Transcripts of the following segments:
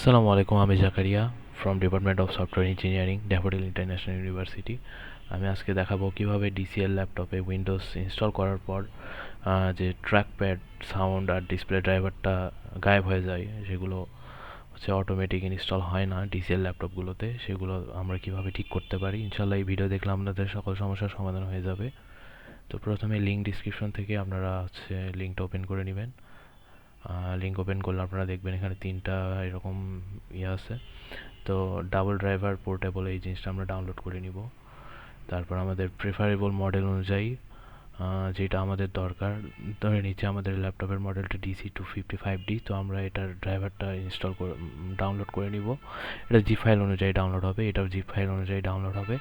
Assalamu alaikum, আমি Zakaria from department of software engineering daffodil international university. আমি আজকে দেখাবো কিভাবে ডিসিএল ল্যাপটপে উইন্ডোজ ইনস্টল করার পর যে ট্র্যাকপ্যাড সাউন্ড আর ডিসপ্লে ড্রাইভারটা গায়েব হয়ে যায়, সেগুলো হচ্ছে অটোমেটিক ইনস্টল হয় না ডিসিএল ল্যাপটপগুলোতে, সেগুলো আমরা কিভাবে ঠিক করতে পারি। ইনশাল্লাহ এই ভিডিও দেখলে আপনাদের সকল সমস্যার সমাধান হয়ে যাবে। তো প্রথমে লিঙ্ক ডিসক্রিপশন থেকে আপনারা হচ্ছে লিঙ্কটা ওপেন করে নেবেন। লিঙ্ক ওপেন করলে আপনারা দেখবেন এখানে তিনটা এরকম আছে। তো ডাবল ড্রাইভার পোর্টেবল এই জিনিসটা আমরা ডাউনলোড করে নিব। তারপর আমাদের প্রেফারেবল মডেল অনুযায়ী যেটা আমাদের দরকার, ধরে নিচ্ছে আমাদের ল্যাপটপের মডেলটা DC255D, তো আমরা এটার ড্রাইভারটা ডাউনলোড করে নিব। এটা জিপ ফাইল অনুযায়ী ডাউনলোড হবে, এটাও জিপ ফাইল অনুযায়ী ডাউনলোড হবে।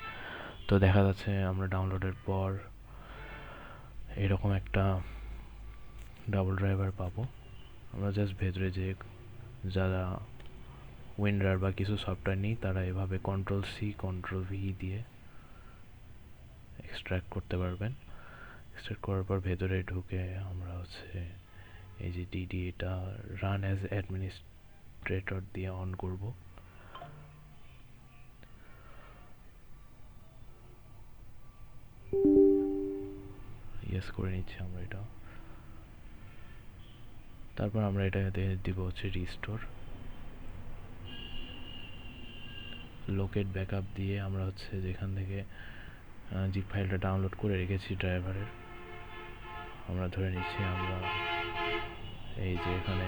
তো দেখা যাচ্ছে আমরা ডাউনলোডের পর এরকম একটা ডাবল ড্রাইভার পাবো। আমরা জাস্ট ভেতরে যে যারা উইন্ডার বা কিছু সফটওয়্যার নেই তারা এভাবে Ctrl+C Ctrl+V দিয়ে এক্সট্র্যাক্ট করতে পারবেন। এক্সট্র্যাক্ট করার পর ভেতরে ঢুকে আমরা হচ্ছে এই যে ডিডি, এটা রান অ্যাজ অ্যাডমিনিস্ট্রেটর দিয়ে অন করব। ইয়েস করে নিচ্ছি আমরা এটা। তারপর আমরা এটা দিব হচ্ছে রিস্টোর, লোকেট ব্যাকআপ দিয়ে আমরা হচ্ছে যেখান থেকে জিপ ফাইলটা ডাউনলোড করে রেখেছি ড্রাইভারের, আমরা ধরে নিচ্ছি আমরা এই যে এখানে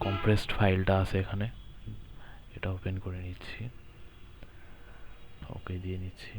কম্প্রেসড ফাইলটা আছে, এখানে এটা ওপেন করে নিচ্ছি, ওকে দিয়ে নিচ্ছি।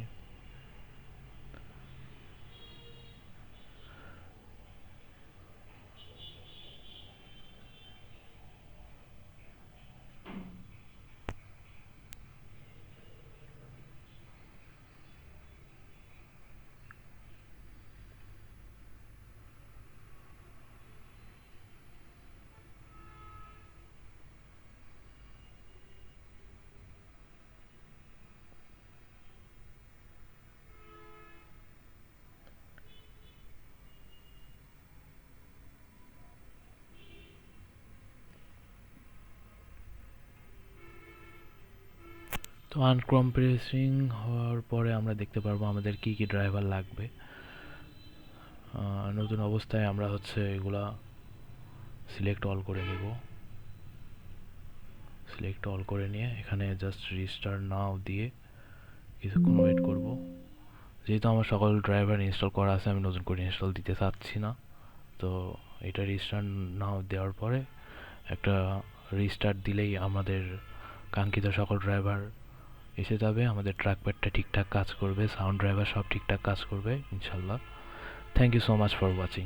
তো আনকম্প্রেসিং হওয়ার পরে আমরা দেখতে পারবো আমাদের কি কি ড্রাইভার লাগবে। নতুন অবস্থায় আমরা হচ্ছে এগুলা সিলেক্ট অল করে নিব। সিলেক্ট অল করে নিয়ে এখানে জাস্ট রিস্টার্ট নাও দিয়ে কিছুক্ষণ ওয়েট করব। যেহেতু আমার সকল ড্রাইভার ইনস্টল করা আছে, আমি নতুন করে ইনস্টল দিতে চাচ্ছি না। তো এটা রিস্টার্ট নাও দেওয়ার পরে একটা রিস্টার্ট দিলেই আমাদের কাঙ্ক্ষিত সকল ড্রাইভার এসে যাবে, আমাদের ট্র্যাকপ্যাডটা ঠিকঠাক কাজ করবে, সাউন্ড ড্রাইভার সব ঠিকঠাক কাজ করবে ইনশাল্লাহ। Thank you so much for watching.